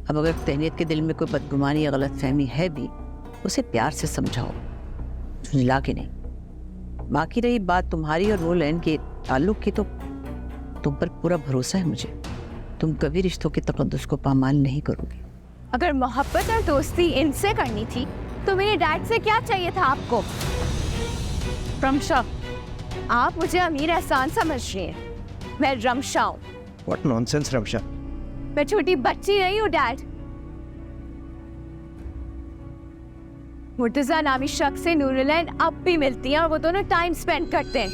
अब अगर तहनीत के दिल में कोई बदगुमानी या गलत फहमी है भी, उसे प्यार से समझाओ, झुंझला के नहीं। बाकी रही बात तुम्हारी और रोलैंड के ताल्लुक की, तो तुम पर पूरा भरोसा है मुझे। तुम कभी रिश्तों के तकद्दुस को पामाल नहीं करोगी। अगर मोहब्बत और दोस्ती इनसे करनी थी तो मेरे डैड से क्या चाहिए था आपको? रमशा, आप मुझे अमीर एहसान समझ रही हैं। मैं रमशा हूँ। What nonsense, Ramsha. मैं छोटी बच्ची नहीं हूँ डैड। मुर्तजा नामी शख्स से नूरुलैन अब भी मिलती हैं और वो दोनों टाइम स्पेंड करते हैं।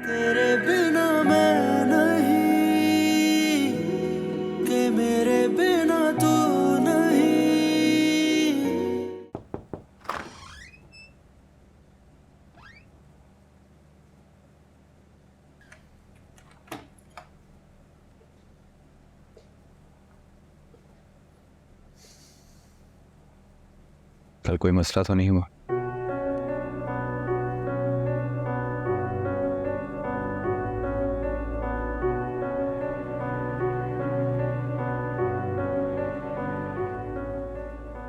तेरे बिना मैं नहीं, कि मेरे बिना तू नहीं। कल कोई मसला तो नहीं हुआ?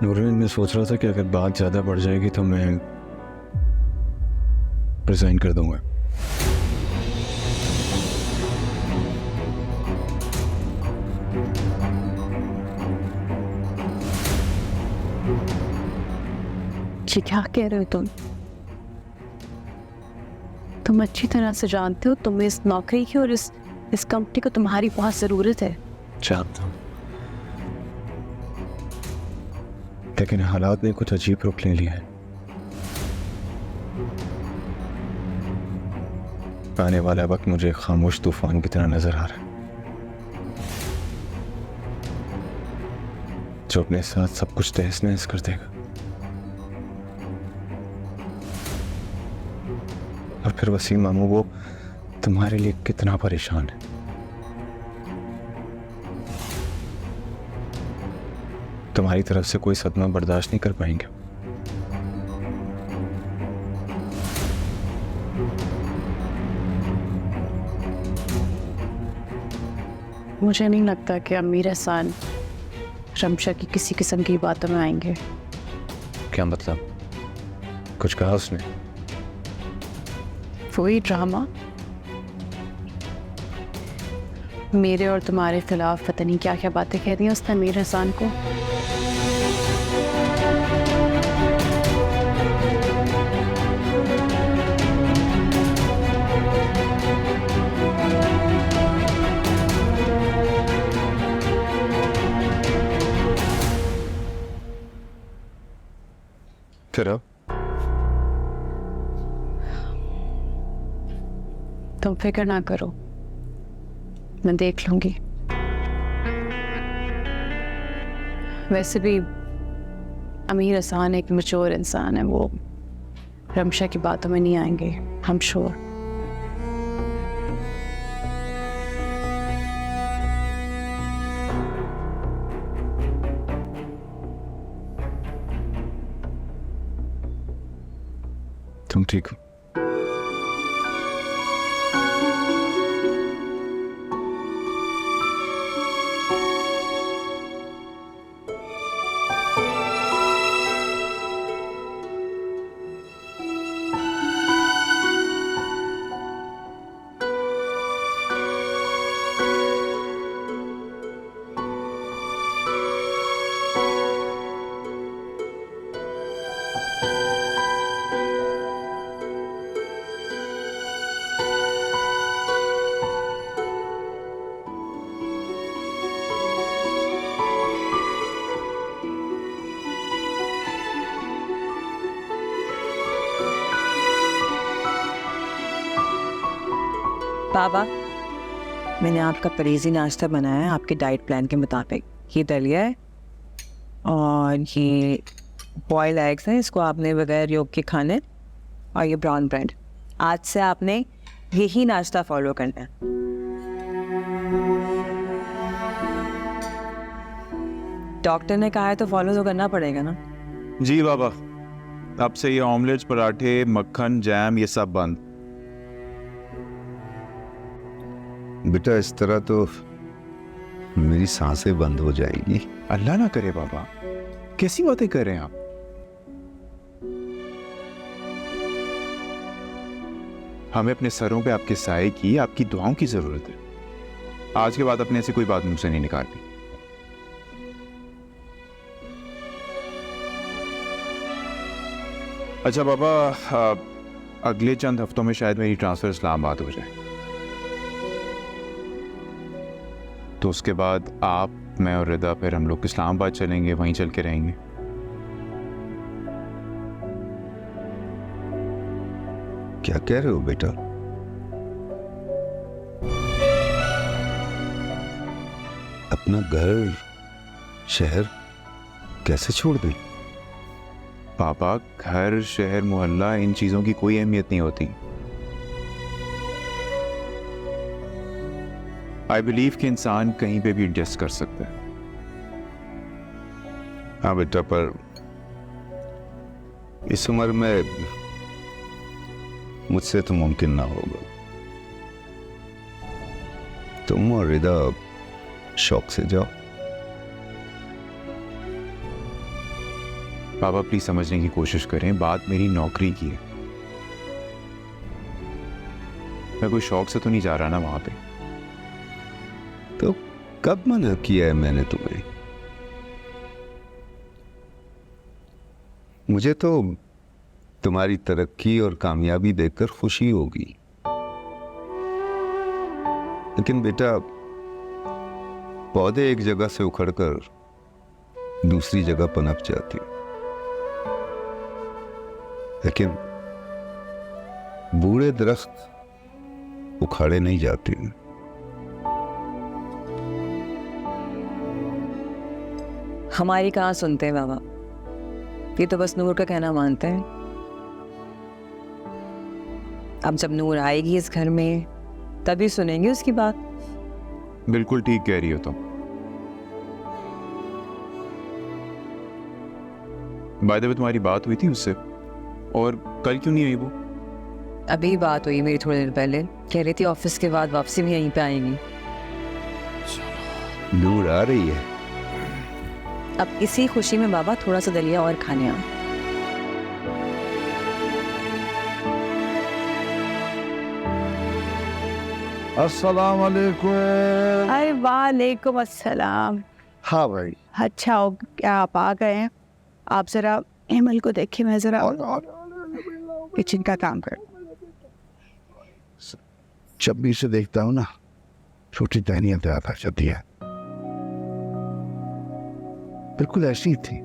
नूरन, मैं सोच रहा था कि अगर बात ज़्यादा बढ़ जाएगी तो मैं रिजाइन कर दूंगा। जी क्या कह रहे हो तुम? तुम अच्छी तरह से जानते हो तुम्हें इस नौकरी की और इस कंपनी को तुम्हारी बहुत ज़रूरत है। जानता हूँ, लेकिन हालात ने कुछ अजीब रुख ले लिया है। आने वाला वक्त मुझे खामोश तूफान की तरह नजर आ रहा है, जो अपने साथ सब कुछ तहस नहस कर देगा। और फिर वसीम मामू, वो तुम्हारे लिए कितना परेशान है। तुम्हारी तरफ से कोई सदमा बर्दाश्त नहीं कर पाएंगे। मुझे नहीं लगता कि अमीर एहसान रमशा की किसी किस्म की बातों में आएंगे। क्या मतलब? कुछ कहा उसने? वही ड्रामा, मेरे और तुम्हारे खिलाफ पता नहीं क्या क्या बातें कह दी उसने अमीर एहसान को। फिर अब तुम फिक्र ना करो, मैं देख लूंगी। वैसे भी अमीर एहसान एक मैच्योर इंसान है, वो रमशा की बातों में नहीं आएंगे, हम श्योर। तुम ठीक हो? बाबा, मैंने आपका परहेजी नाश्ता बनाया है आपके डाइट प्लान के मुताबिक। ये दलिया है और ये बॉयल एग्स हैं, इसको आपने बगैर योग के खाने, और ये ब्राउन ब्रेड। आज से आपने यही नाश्ता फॉलो करना है। डॉक्टर ने कहा है तो फॉलो तो करना पड़ेगा ना। जी बाबा, अब से ये ऑमलेट्स, पराठे, मक्खन, जैम ये सब बंद। बेटा, इस तरह तो मेरी सांसें बंद हो जाएंगी। अल्लाह ना करे बाबा, कैसी बातें कर रहे हैं आप? हमें अपने सरों पे आपके साए की, आपकी दुआओं की जरूरत है। आज के बाद अपने ऐसी कोई बात मुंह से नहीं निकालनी। अच्छा बाबा, अगले चंद हफ्तों में शायद मेरी ट्रांसफर इस्लामाबाद हो जाए, तो उसके बाद आप, मैं और रिदा फिर हम लोग इस्लामाबाद चलेंगे, वहीं चल के रहेंगे। क्या कह रहे हो बेटा? अपना घर, शहर कैसे छोड़ दें? पापा, घर, शहर, मोहल्ला, इन चीजों की कोई अहमियत नहीं होती। आई बिलीव कि इंसान कहीं पे भी एडजस्ट कर सकता है। हाँ बेटा, पर इस उम्र में मुझसे तो मुमकिन ना होगा। तुम और रिदा शौक से जाओ। पापा प्लीज समझने की कोशिश करें, बात मेरी नौकरी की है। मैं कोई शौक से तो नहीं जा रहा ना वहां पे। तो कब मना किया है मैंने तुम्हें? मुझे तो तुम्हारी तरक्की और कामयाबी देखकर खुशी होगी, लेकिन बेटा पौधे एक जगह से उखड़कर दूसरी जगह पनप जाती, लेकिन बूढ़े दरख्त उखाड़े नहीं जाते। हमारी कहाँ सुनते हैं बाबा, ये तो बस नूर का कहना मानते हैं। अब जब नूर आएगी इस घर में तभी सुनेंगे उसकी बात। बिल्कुल ठीक कह रही हो तुम। बाय द वे, तुम्हारी बात हुई थी उससे? और कल क्यों नहीं आई वो? अभी बात हुई मेरी थोड़ी देर पहले, कह रही थी ऑफिस के बाद वापसी भी यहीं पे आएंगी। नूर आ रही है। अब इसी खुशी में बाबा थोड़ा सा दलिया और खाने आओ। अस्सलाम वालेकुम। अरे वालेकुम अस्सलाम। हाँ भाई। अच्छा हो क्या आप आ गए हैं? आप जरा हेमल को देखिए, मैं जरा किचन का काम कर। जब भी इसे देखता हूँ ना, छोटी तहनीत याद आ जाती है। बिल्कुल ऐसी ही थी।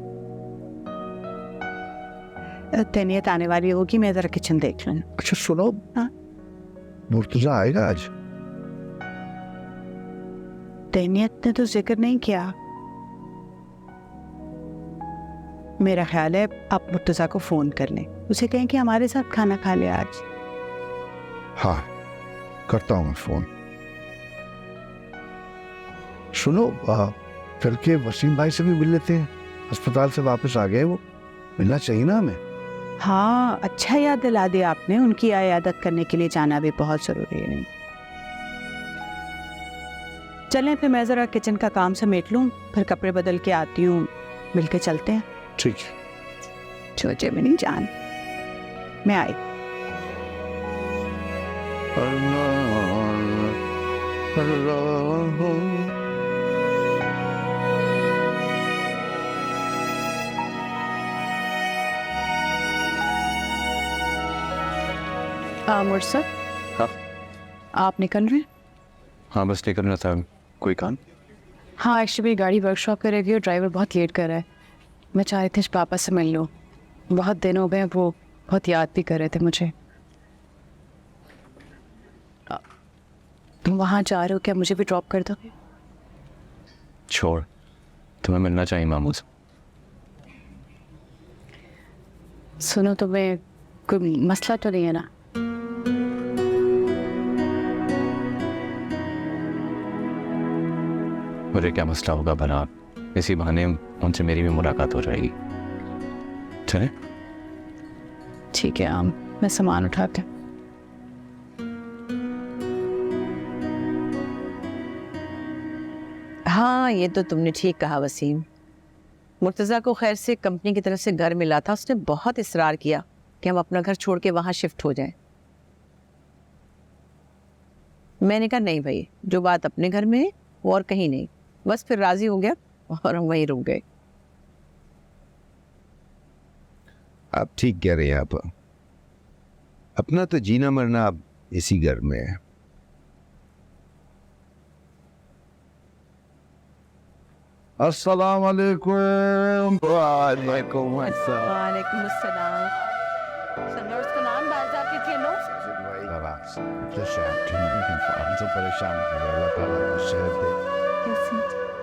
तैनियत आने वाली होगी, मैं जरा किचन देख लूँ। अच्छा सुनो, हाँ? मुर्तजा आएगा आज? तैनियत ने तो जिक्र नहीं किया। मेरा ख्याल है आप मुर्तजा को फोन कर लें, उसे कहें कि हमारे साथ खाना खा ले आज। हाँ, करता हूँ मैं फोन। सुनो, चल के वसीम भाई से भी मिल लेते हैं। अस्पताल से वापस आ गए वो, मिलना चाहिए ना हमें। हाँ, अच्छा याद दिला दिया आपने। उनकी इयादत करने के लिए जाना भी बहुत जरूरी है। चलें फिर, मैं जरा किचन का काम समेट लूं, फिर कपड़े बदल के आती हूँ, मिलके चलते हैं। ठीक है। छोटे में नहीं जान, मैं आई। मुर्सद, हाँ? आप निकल रहे हैं? हाँ बस निकल रहा था। कोई काम? हाँ, एक्चुअली गाड़ी वर्कशॉप पे रहेगी और ड्राइवर बहुत लेट कर रहा है। मैं चाह रही थी पापा से मिल लूँ, बहुत दिन हो गए, वो बहुत याद भी कर रहे थे मुझे। तुम वहाँ जा रहे हो क्या? मुझे भी ड्रॉप कर दोगे? छोड़, तुम्हें मिलना चाहिए मामू से। सुनो, तुम्हें कोई मसला तो नहीं है ना? मुझे क्या मसला होगा बना, इसी बहाने उनसे मेरी भी मुलाकात हो जाएगी। चले? ठीक है, मैं सामान उठा के। हाँ, ये तो तुमने ठीक कहा वसीम। मुर्तज़ा को खैर से कंपनी की तरफ से घर मिला था। उसने बहुत इसरार किया कि हम अपना घर छोड़ के वहाँ शिफ्ट हो जाएं। मैंने कहा नहीं भाई, जो बात अपने घर में है वो और कहीं नहीं। बस फिर राज़ी हो गया और हम वहीं रुक गए। आप ठीक कह रहे हैं। आप अपना तो जीना मरना अब इसी घर में है। अस्सलाम वालेकुम। वालेकुम अस्सलाम। वालेकुम अस्सलाम। संदूर उसका नाम डाल जाके थे नो। हमसे परेशान हो गए। अल्लाह ताला आपको सेहत दे।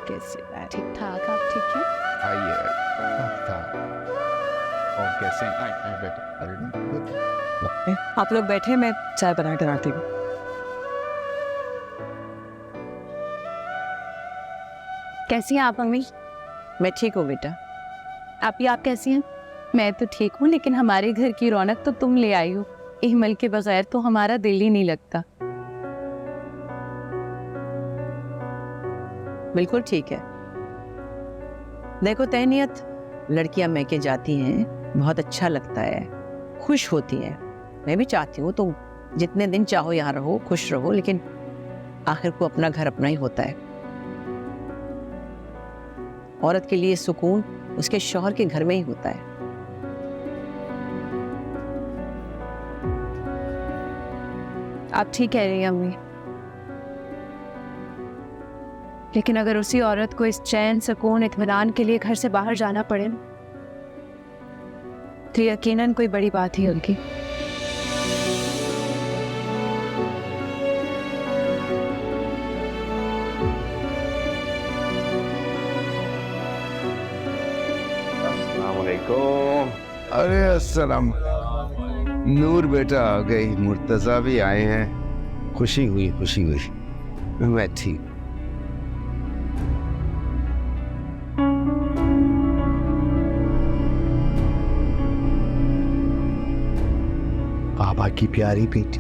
कैसे ठीक ठाक, आप ठीक हैं? आइए। और कैसे हैं? बैठो। आप लोग बैठे, मैं चाय बना कर आती हूँ। कैसी हैं आप मम्मी? मैं ठीक हूँ बेटा। आप कैसी हैं? मैं तो ठीक हूँ, लेकिन हमारे घर की रौनक तो तुम ले आई हो। इहमल के बगैर तो हमारा दिल ही नहीं लगता। बिल्कुल ठीक है। देखो तहनीत, लड़कियां मैके जाती हैं, बहुत अच्छा लगता है, खुश होती हैं। मैं भी चाहती हूँ तुम जितने दिन चाहो यहाँ रहो, खुश रहो, लेकिन आखिर को अपना घर अपना ही होता है। औरत के लिए सुकून उसके शौहर के घर में ही होता है। आप ठीक कह रही हैं अम्मी, लेकिन अगर उसी औरत को इस चैन, सुकून, इत्मीनान के लिए घर से बाहर जाना पड़े तो यकीनन कोई बड़ी बात ही होगी। अरे अस्सलाम। नूर बेटा आ गई, मुर्तज़ा भी आए हैं। खुशी हुई, खुशी हुई। मैं ठीक। बाबा की प्यारी बेटी।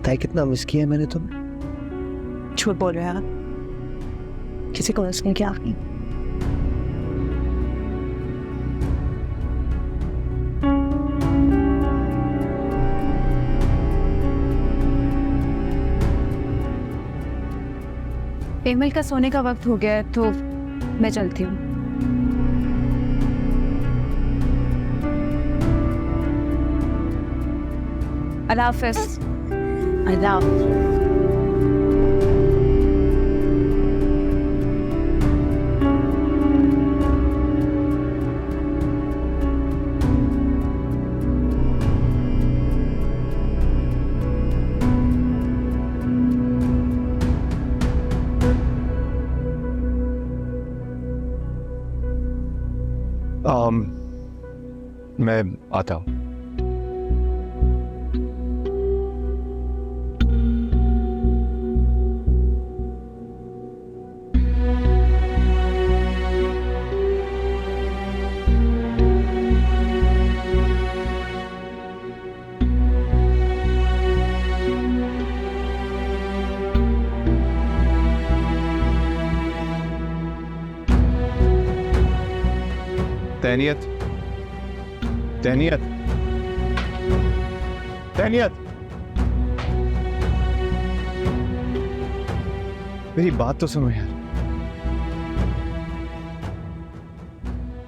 ताई कितना मिस किया है मैंने तुम्हें। झूठ बोल रहे हैं आप। किसी को मिस नहीं किया आपने। इहमल का सोने का वक्त हो गया है, तो मैं चलती हूँ। अल्लाह हाफ़िज़। अल्लाह हाफ़िज़। मैं आता हूँ। तहनीत, तहनीत, तहनीत, मेरी बात तो सुनो यार।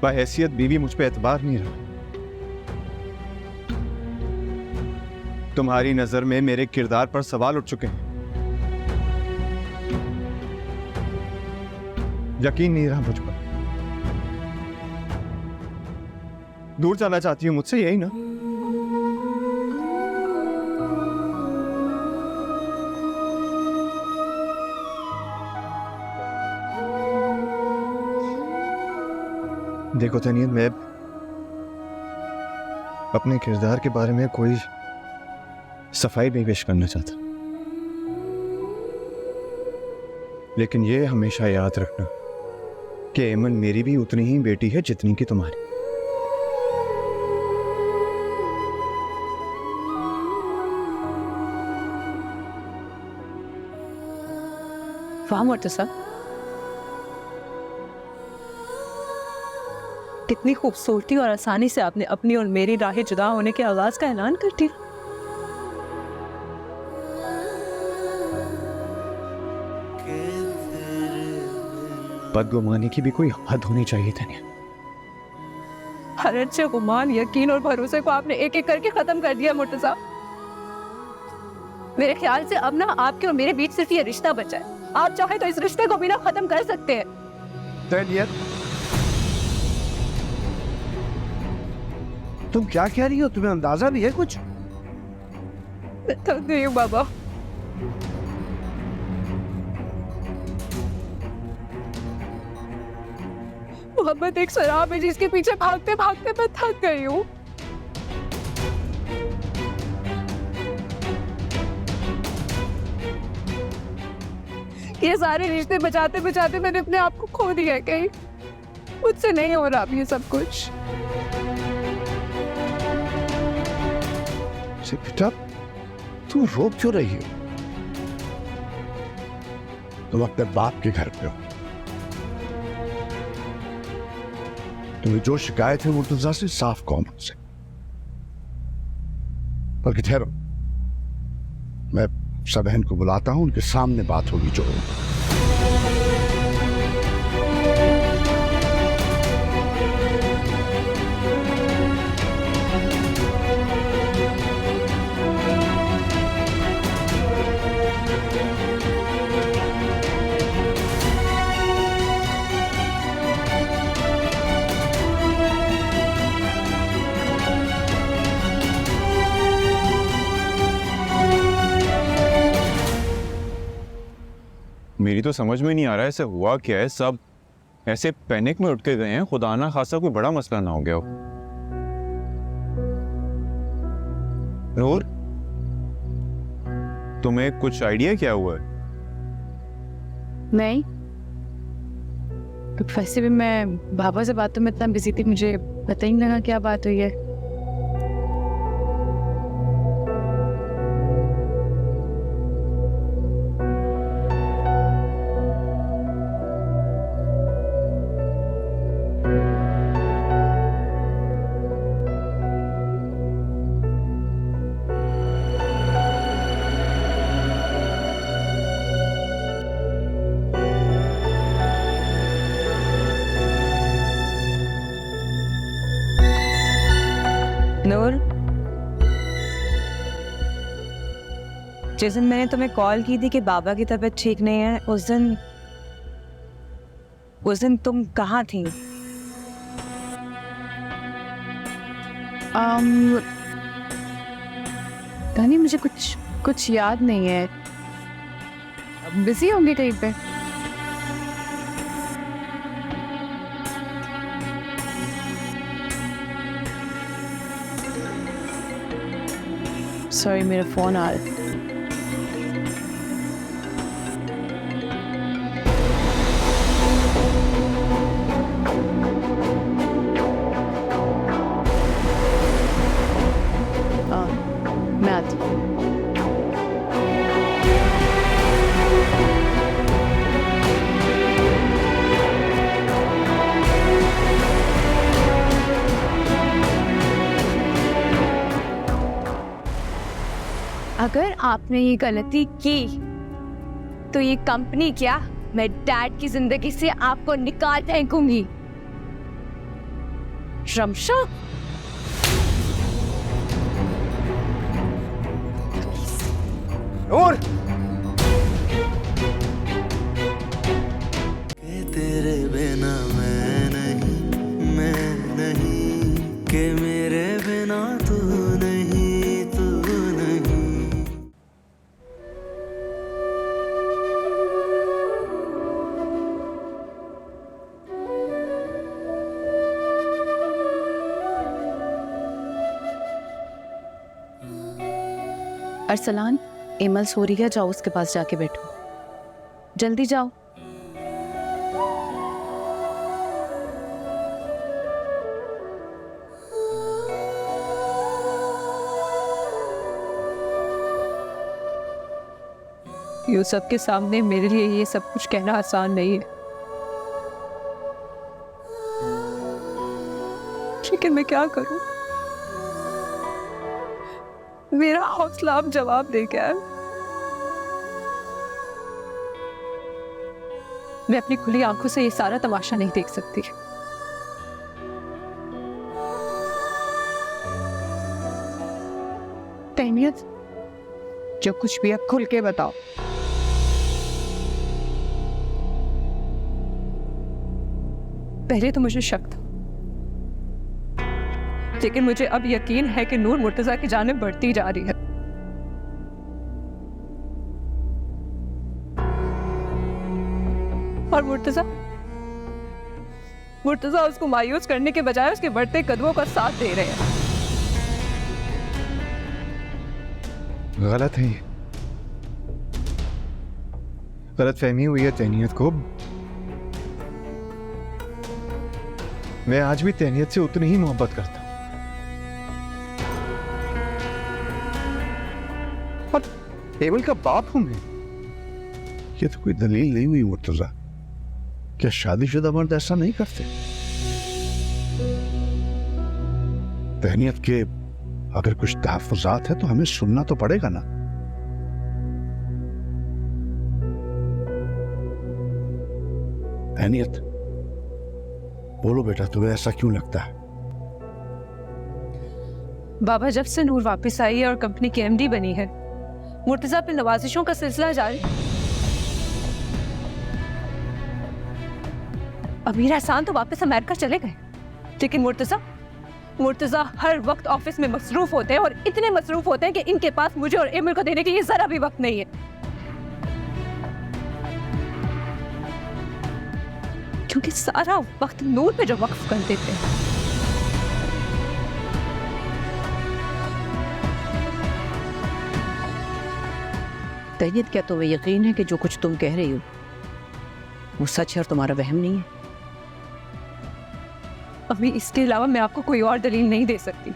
बहैसियत बीवी मुझ पे एतबार नहीं रहा। तुम्हारी नजर में मेरे किरदार पर सवाल उठ चुके हैं। यकीन नहीं रहा मुझ पर। दूर जाना चाहती हूँ मुझसे, यही ना? देखो तनीत, मैं अपने किरदार के बारे में कोई सफाई नहीं पेश करना चाहता, लेकिन ये हमेशा याद रखना कि एमन मेरी भी उतनी ही बेटी है जितनी कि तुम्हारी। वाह मुर्तज़ा, कितनी खूबसूरती और आसानी से आपने अपनी और मेरी राहें जुदा होने के आगाज का ऐलान कर दिया। बदगुमानी की भी कोई हद होनी चाहिए था। हर अच्छे गुमान, यकीन और भरोसे को आपने एक एक करके खत्म कर दिया मुर्तजा। मेरे ख्याल से अब ना आपके और मेरे बीच सिर्फ ये रिश्ता बचा है। आप चाहे तो इस रिश्ते को भी ना खत्म कर सकते हैं। तुम क्या कह रही हो? तुम्हें अंदाजा भी है कुछ? मैं थक गई हूँ बाबा। मोहब्बत एक शराब है जिसके पीछे भागते भागते मैं थक गई हूँ। ये सारे रिश्ते बचाते बचाते मैंने अपने आप को खो दिया है। कहीं मुझसे नहीं हो रहा अब ये सब कुछ। बेटा, तू रो क्यों रही हो? तुम अपने बाप के घर पे हो। तुम्हें जो शिकायत है मुर्तजा से साफ कहो मुझसे। बल्कि ठहरो, मैं सबहन को बुलाता हूं, उनके सामने बात होगी जो मेरी तो समझ में नहीं आ रहा है ऐसे हुआ क्या है। सब ऐसे पैनिक में उठ के गए हैं, खुदा ना खासा कोई बड़ा मसला ना हो गया हो। नूर, तुम्हें कुछ आइडिया क्या हुआ है? नहीं, तो वैसे भी मैं बाबा से बातों में इतना बिजी थी, मुझे पता ही नहीं लगा क्या बात हुई है। नूर, जिस दिन मैंने तुम्हें कॉल की थी कि बाबा की तबीयत ठीक नहीं है, उस दिन तुम कहाँ थी? पता नहीं, मुझे कुछ याद नहीं है। बिजी होंगे कहीं पे। सॉरी, मेरा फोन आ रहा है। मैं आती हूँ। अगर आपने ये गलती की तो ये कंपनी क्या, मैं डैड की जिंदगी से आपको निकाल फेंकूंगी। रमशा, और कि तेरे बिना मैं नहीं, कि मेरे बिना तू नहीं, तू नहीं। अरसलान, एमल सो रही है, जाओ उसके पास जाके बैठो। जल्दी जाओ। यूसुफ के सामने मेरे लिए ये सब कुछ कहना आसान नहीं है। लेकिन मैं क्या करूं? मेरा हौसला अब जवाब दे गया है। मैं अपनी खुली आंखों से ये सारा तमाशा नहीं देख सकती। तहनीत, जो कुछ भी है खुल के बताओ। पहले तो मुझे शक था, लेकिन मुझे अब यकीन है कि नूर मुर्तजा की जानिब बढ़ती जा रही है। और मुर्तजा उसको मायूस करने के बजाय उसके बढ़ते कदमों का साथ दे रहे हैं। गलत है ये, गलत फहमी हुई है तहनीत को। मैं आज भी तहनीत से उतनी ही मोहब्बत करता हूं, और एमल का बाप हूं मैं। ये तो कोई दलील नहीं हुई मुर्तजा। क्या शादीशुदा मर्द ऐसा नहीं करते? तहनीत के अगर कुछ तहफ़्फ़ुज़ात है तो हमें सुनना तो पड़ेगा ना। तहनीत, बोलो बेटा, तुम्हें ऐसा क्यों लगता है? बाबा, जब से नूर वापस आई है और कंपनी की एमडी बनी है, मुर्तजा पे नवाजिशों का सिलसिला जारी। अमीर एहसान तो वापस अमेरिका चले गए, लेकिन मुर्तजा हर वक्त ऑफिस में मसरूफ होते हैं, और इतने मसरूफ होते हैं कि इनके पास मुझे और एमिल को देने के लिए जरा भी वक्त नहीं है, क्योंकि सारा वक्त नूर पे जो वक्फ कर देते हैं। तहनीत, क्या तुम्हें यकीन है कि जो कुछ तुम कह रही हो वो सच है और तुम्हारा वहम नहीं है? अभी इसके अलावा मैं आपको कोई और दलील नहीं दे सकती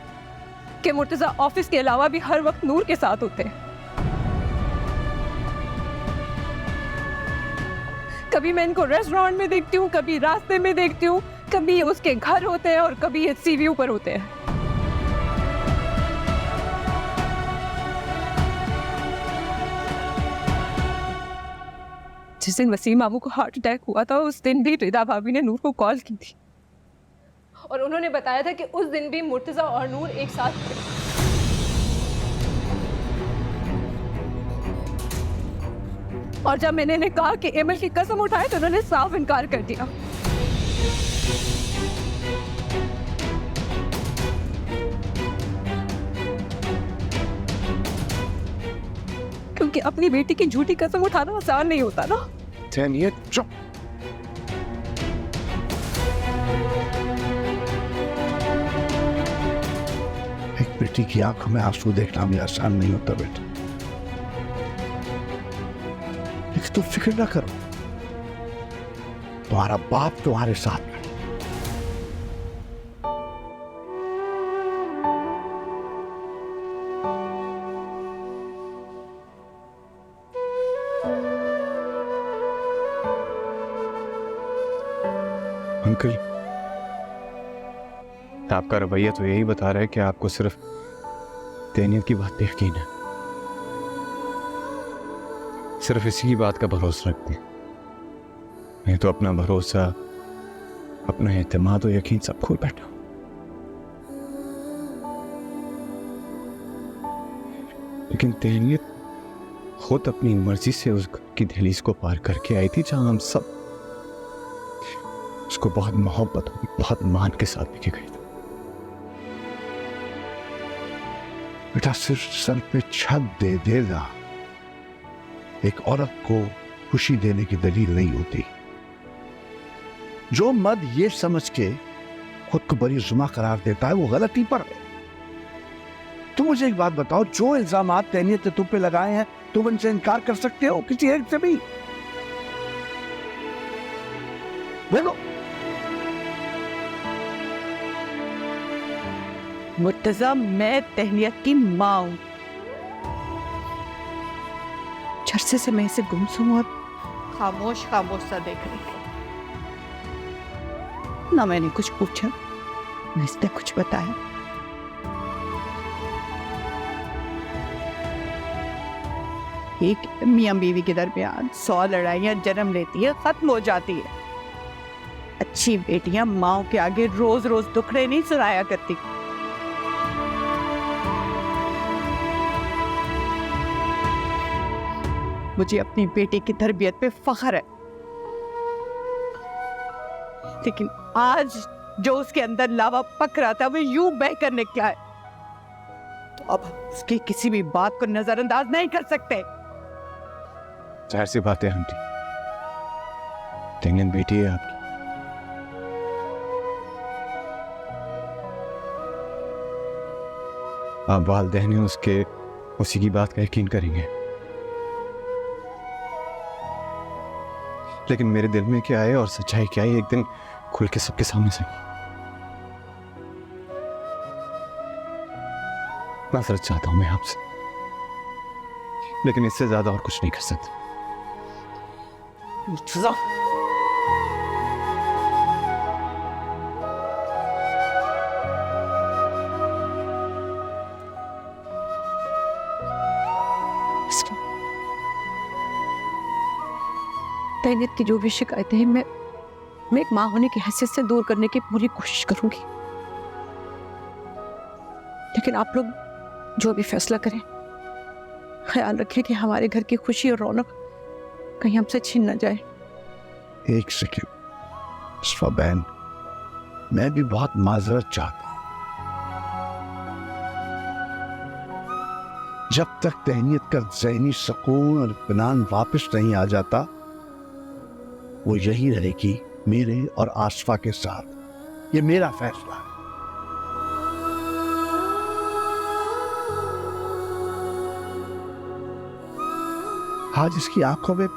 कि मुर्तजा ऑफिस के अलावा भी हर वक्त नूर के साथ होते हैं। कभी मैं इनको रेस्टोरेंट में देखती हूँ, कभी रास्ते में देखती हूँ, कभी उसके घर होते हैं और कभी ये सी व्यू पर होते हैं। जिस दिन वसीम मामू को हार्ट अटैक हुआ था, उस दिन भी रिदा भाभी ने नूर को कॉल की थी और उन्होंने बताया था कि उस दिन भी मुर्तजा और नूर एक साथ थे। और जब मैंने इन्हें कहा कि एमल की कसम उठाए तो उन्होंने साफ इनकार कर दिया। क्योंकि अपनी बेटी की झूठी कसम उठाना आसान नहीं होता ना। तहनीत चुप। एक बेटी की आंखों में आंसू देखना भी आसान नहीं होता बेटा, लेकिन तुम फिक्र ना करो, तुम्हारा बाप तुम्हारे साथ है। अंकल, आपका रवैया तो यही बता रहा है कि आपको सिर्फ तहनीत की बात पे यकीन है, सिर्फ इसी की बात का भरोसा रखते हैं। मैं तो अपना भरोसा, अपना एतमाद और यकीन सब खो बैठा हूं। लेकिन तहनीत खुद अपनी मर्जी से उस घर की दहलीज को पार करके आई थी जहां हम सब उसको बहुत मोहब्बत और बहुत मान के साथ लेके गए थे। बेटा, सिर्फ सर पे छत दे देना एक औरत को खुशी देने की दलील नहीं होती। जो मर्द ये समझ के खुद को बरी जुमा करार देता है वो गलती पर है। तुम मुझे एक बात बताओ, जो इल्जामात तहनीत ने तुम पे लगाए हैं तुम इनसे इनकार कर सकते हो किसी एक से भी? बोलो। मुर्तजा, मैं तहनीत की माँ हूं। चर्चे से मैं इसे गुमसुम और खामोश सा देख रही थी। ना मैंने कुछ पूछा न इसने कुछ बताया। एक मियां बीवी के दरमियान 100 लड़ाइयां जन्म लेती है, खत्म हो जाती है। अच्छी बेटियां माओ के आगे रोज रोज दुखड़े नहीं सुनाया करती। मुझे अपनी बेटी की तरबियत पे फख्र है, लेकिन आज जो उसके अंदर लावा पक रहा था वो यूं बहकर निकला है, तो अब उसकी किसी भी बात को नजरअंदाज नहीं कर सकते। जाहिर सी बात है आंटी, तेंगन बेटी है आपकी। आप वालिदैन हैं उसके, उसी की बात का यकीन करेंगे। लेकिन मेरे दिल में क्या है और सच्चाई क्या है, एक दिन खुल के सबके सामने से माजरत चाहता हूं मैं आपसे, लेकिन इससे ज्यादा और कुछ नहीं कर सकता। तैनियत की जो भी शिकायतें हैं मैं एक माँ होने की हैसियत से दूर करने की पूरी कोशिश करूंगी, लेकिन आप लोग जो भी फैसला करें, ख्याल रखें कि हमारे घर की खुशी और रौनक कहीं हमसे छीन न जाए। एक सेकंड अशफा बहन, मैं भी बहुत माजरत चाहता हूं। जब तक तहनीत का ज़हनी सुकून और इत्मीनान वापस नहीं आ जाता, वो यही रहेगी मेरे और आसफा के साथ। ये मेरा फैसला है। आज इसकी आंखों में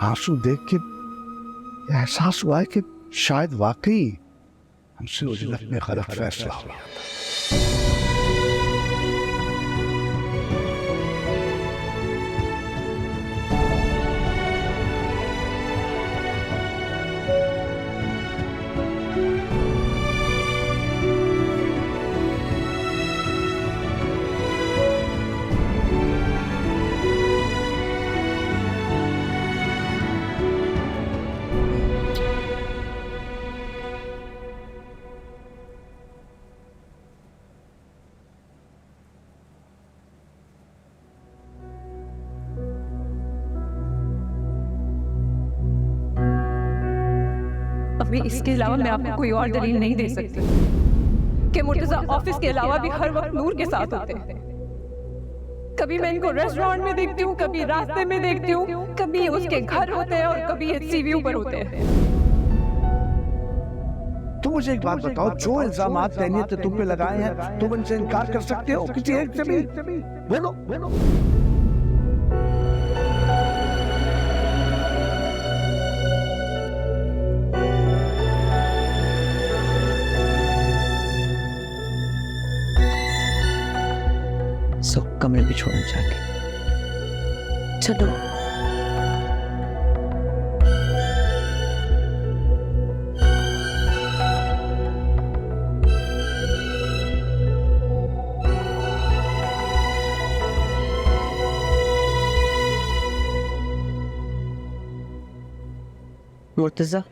आंसू देख के एहसास हुआ है कि शायद वाकई हमसे उजलत में गलत फैसला हुआ। अभी इसके अलावा मैं आपको कोई और दलील नहीं दे सकती कि मुर्तजा ऑफिस के अलावा भी हर वक्त नूर के साथ होते हैं। कभी मैं इनको रेस्टोरेंट में देखती हूँ, कभी रास्ते में देखती हूँ, कभी उसके घर होते हैं और कभी सीवीयू पर होते हैं। तुम मुझे एक बात बताओ, जो इल्जामात तहनीत ने तुम पे लगाए हैं, तुम इनसे इनकार कर सकते हो किसी एक से भी? बोलो। सो कमरे में छोड़ो जाके। चलो। मुर्तजा,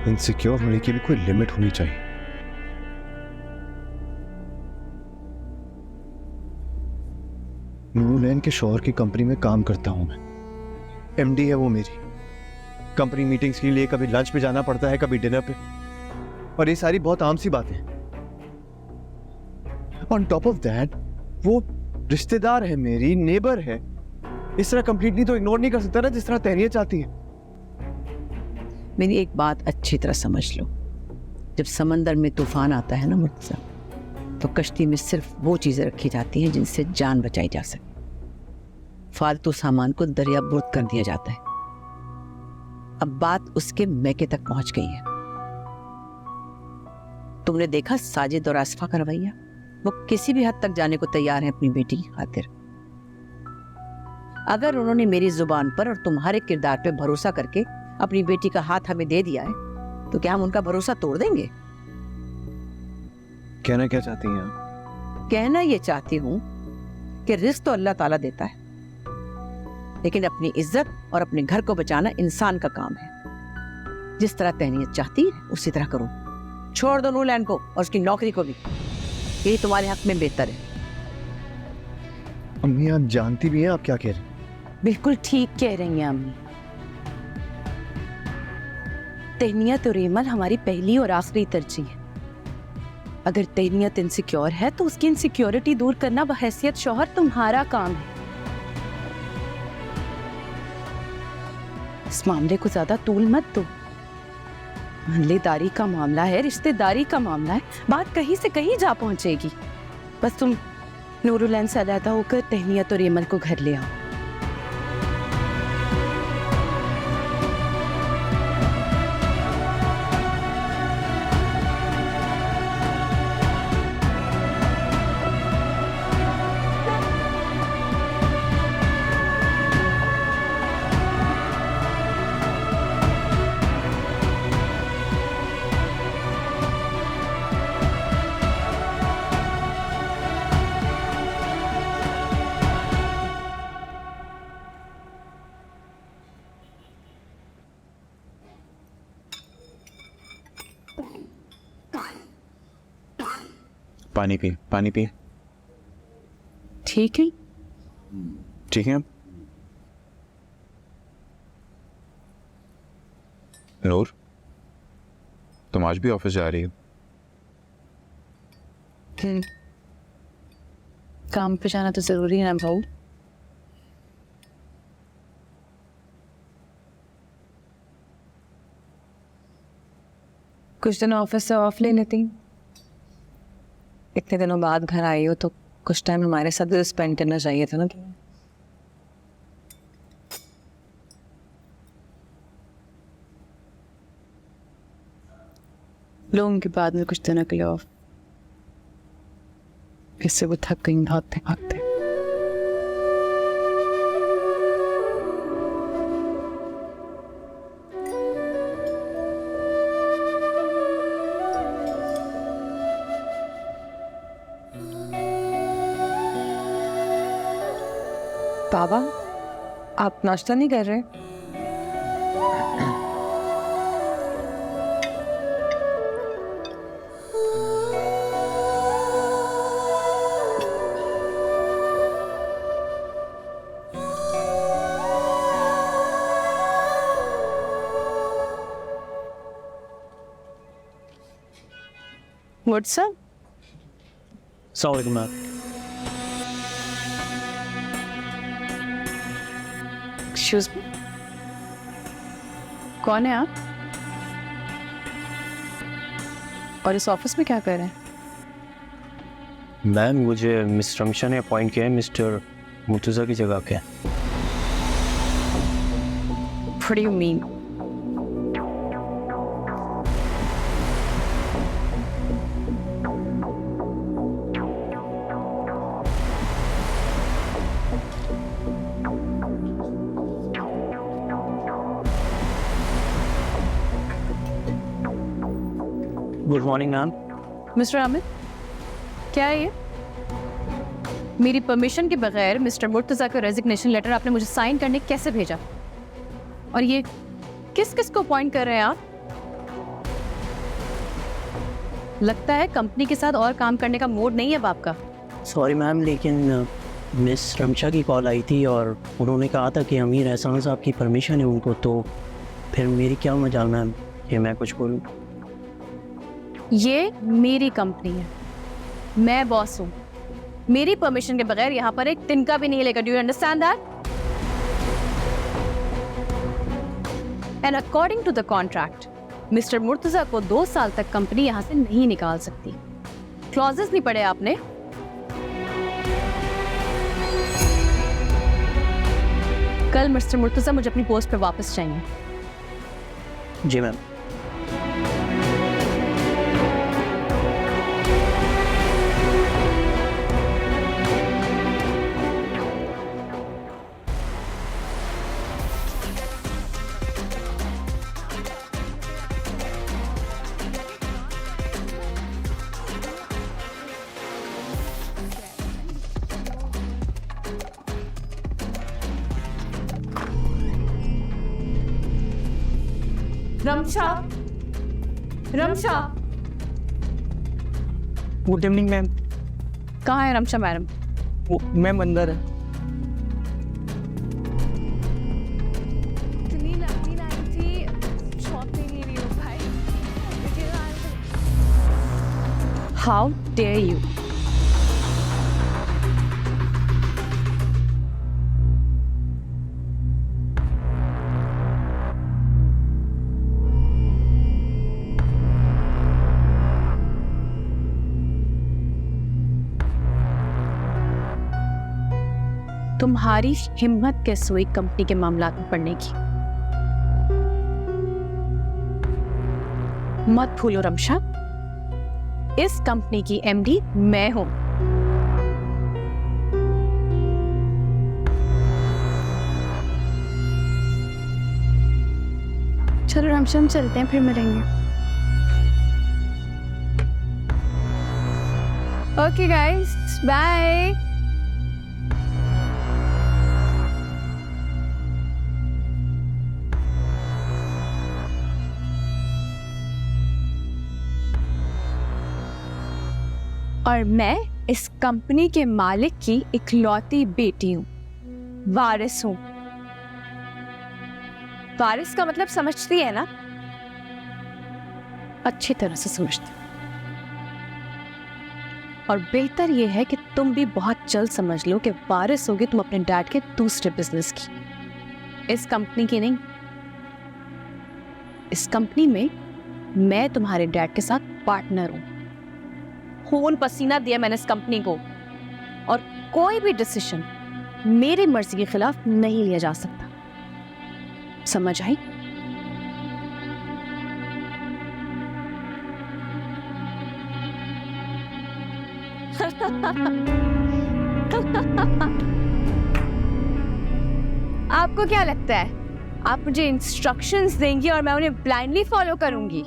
इनसिक्योर होने की भी कोई लिमिट होनी चाहिए। नूरलैन के शौहर की कंपनी में काम करता हूं मैं, एमडी है वो मेरी। कंपनी मीटिंग्स के लिए कभी लंच पे जाना पड़ता है, कभी डिनर पे, और ये सारी बहुत आम सी बातें हैं। ऑन टॉप ऑफ दैट वो रिश्तेदार है, मेरी नेबर है। इस तरह कंप्लीटली तो इग्नोर नहीं कर सकता ना, जिस तरह तहनीत चाहती है। मेरी एक बात अच्छी तरह समझ लो, जब समंदर में तूफान आता है ना मुर्तजा, तो कश्ती में सिर्फ वो चीजें रखी जाती हैं जिनसे जान बचाई जा सके। फालतू सामान को दरिया बुर्द कर दिया जाता है। अब बात उसके मैके तक पहुंच गई है। तुमने देखा साजिद और आसफा का रवैया, वो किसी भी हद तक जाने को तैयार है अपनी बेटी की खातिर। अगर उन्होंने मेरी जुबान पर और तुम्हारे किरदार पे भरोसा करके अपनी बेटी का हाथ हमें दे दिया है, तो क्या हम उनका भरोसा तोड़ देंगे? कहना क्या चाहती हैं आप? कहना ये चाहती हूँ कि रिस्क तो अल्लाह ताला देता है, लेकिन अपनी इज्जत और अपने घर को बचाना इंसान का काम है। जिस तरह तहनीत चाहती है उसी तरह करो। छोड़ दो नूरलैंड को और उसकी नौकरी को भी, यही तुम्हारे हक में बेहतर है। अम्मी आप जानती भी हैं आप क्या कह रही हैं? बिल्कुल ठीक कह रही हैं अम्मी। तहनीत और एमल हमारी पहली और आखिरी तरजीह है। अगर तहनीत इनसिक्योर है तो उसकी इनसिक्योरिटी दूर करना बहैसियत शौहर तुम्हारा काम है। इस मामले को ज्यादा तूल मत दो। मंगलेदारी का मामला है, रिश्तेदारी का मामला है, बात कहीं से कहीं जा पहुंचेगी। बस तुम नूरुलैन से अलहदा होकर तहनीत और एमल को घर ले आओ। पानी पी, पानी पी। ठीक है। ठीक है। नूर, तुम आज भी ऑफिस जा रही हो? काम पे जाना तो जरूरी है ना भाऊ। कुछ दिन ऑफिस से ऑफ ले लेती। इतने दिनों बाद घर आई हो तो कुछ टाइम हमारे साथ भी स्पेंड करना चाहिए था ना तुम्हें। लोगों के बाद में कुछ दिनों के लिए ऑफ, इससे वो थक गई भागते भागते। बाबा, आप नाश्ता नहीं कर रहे? WhatsApp? Sorry ma'am. Excuse me, कौन है आप और इस ऑफिस में क्या कर रहे हैं? मैम मुझे मिस्टर रमशा ने अपॉइंट किया है मिस्टर मुर्तज़ा की जगह पे। What do you mean? Good morning ma'am. Mister Amit, क्या है ये? मेरी परमिशन के बगैर मिस्टर मुर्तज़ा का रेजिग्नेशन लेटर आपने मुझे साइन करने कैसे भेजा? और ये किस किस को अपॉइंट कर रहे हैं आप? लगता है कंपनी के साथ और काम करने का मूड नहीं है अब आपका। सॉरी मैम, लेकिन मिस रमशा की कॉल आई थी और उन्होंने कहा था कि अमीर एहसान साहब की परमिशन है उनको, तो फिर मेरी क्या मजाल मैम कि मैं कुछ बोलूँ। ये मेरी कंपनी है, मैं बॉस हूँ। मेरी परमिशन के बगैर यहाँ पर एक तिनका भी नहीं लेगा। Do you understand that? And according to the contract, mister Murtaza को 2 साल तक कंपनी यहाँ से नहीं निकाल सकती। क्लॉजेस नहीं पढ़े आपने? कल मिस्टर मुर्तज़ा मुझे अपनी पोस्ट पे वापस चाहिए। जी ma'am. Ramsha, Ramsha, good evening ma'am. कहाँ है रमशा मैडम? मैम अंदर है। इतनी लंबी लाइन थी, शॉपिंग ही नहीं हो पाई। How dare you! तुम्हारी हिम्मत कैसे हुई कंपनी के मामलात में पड़ने की? मत भूलो रमशा, इस कंपनी की एमडी मैं हूं। चलो रमशा, हम चलते हैं, फिर मिलेंगे। Okay guys, bye. और मैं इस कंपनी के मालिक की इकलौती बेटी हूं, वारिस हूं। वारिस का मतलब समझती है ना? अच्छी तरह से समझती। और बेहतर यह है कि तुम भी बहुत जल्द समझ लो कि वारिस होगी तुम अपने डैड के दूसरे बिजनेस की, इस कंपनी की नहीं। इस कंपनी में मैं तुम्हारे डैड के साथ पार्टनर हूं। खून पसीना दिया मैंने इस कंपनी को, और कोई भी डिसीजन मेरी मर्जी के खिलाफ नहीं लिया जा सकता। समझ आई? आपको क्या लगता है आप मुझे इंस्ट्रक्शंस देंगी और मैं उन्हें ब्लाइंडली फॉलो करूंगी?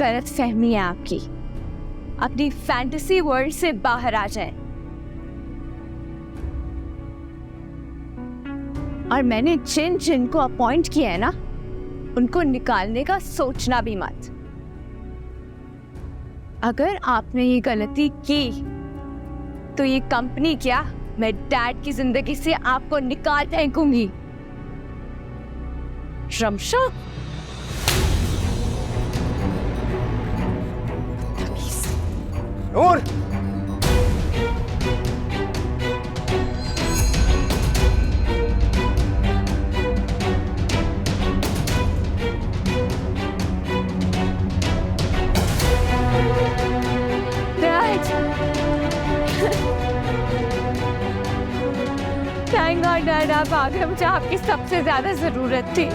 गलत फहमी है आपकी। अपनी फैंटेसी वर्ल्ड से बाहर आ जाएं। और मैंने जिन जिन को अपॉइंट किया है ना, उनको निकालने का सोचना भी मत। अगर आपने ये गलती की तो ये कंपनी क्या, मैं डैड की जिंदगी से आपको निकाल फेंकूंगी। रमशा, नूर! थैंक गॉड डैड आप आ गए, मुझे आपकी सबसे ज्यादा जरूरत थी।